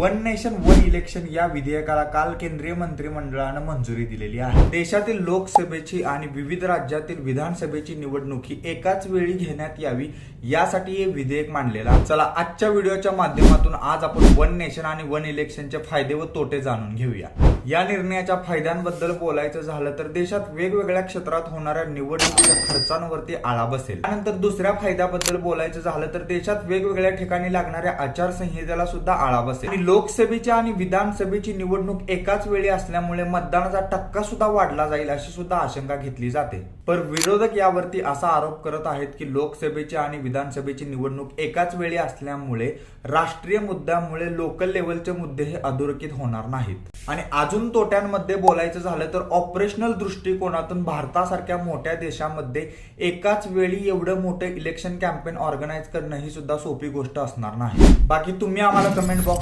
One nation one election या विधेयकाला काल केंद्रीय मंत्रिमंडळानं मंजुरी दिलेली आहे। देशातील लोकसभेची आणि विविध राज्यातील विधानसभेची निवडणूक ही एकाच वेळी घेण्यात यावी यासाठी हे विधेयक मांडलेला। चला आजच्या व्हिडिओच्या माध्यमातून आज आपण वन नेशन आणि वन इलेक्शनचे फायदे व तोटे जाणून घेऊया। या निर्णयाच्या फायद्यांबद्दल बोलायचं झालं तर देशात वेगवेगळ्या क्षेत्रात होणाऱ्या निवडणुकीच्या खर्चांवरती आळा बसेल। त्यानंतर दुसऱ्या फायद्याबद्दल बोलायचं झालं तर देशात वेगवेगळ्या ठिकाणी लागणाऱ्या आचारसंहितेला सुद्धा आळा बसेल। आणि लोकसभेची आणि विधानसभेची निवडणूक एकाच वेळी असल्यामुळे मतदानाचा टक्का सुद्धा वाढला जाईल अशी सुद्धा आशंका घेतली जाते। पण विरोधक यावरती असा आरोप करत आहेत की लोकसभेची आणि विधानसभेची निवडणूक एकाच वेळी असल्यामुळे राष्ट्रीय मुद्द्यामुळे लोकल लेवलचे मुद्दे हे अधोरेखित होणार नाहीत। आणि अजून तोट्यांमध्ये बोलायचं झालं तर ऑपरेशनल दृष्टिकोनातून भारतासारख्या मोठ्या देशामध्ये एकाच वेळी एवढं मोठं इलेक्शन कॅम्पेन ऑर्गनाईज करणं ही सुद्धा सोपी गोष्ट असणार नाही। बाकी तुम्ही आम्हाला कमेंट बॉक्स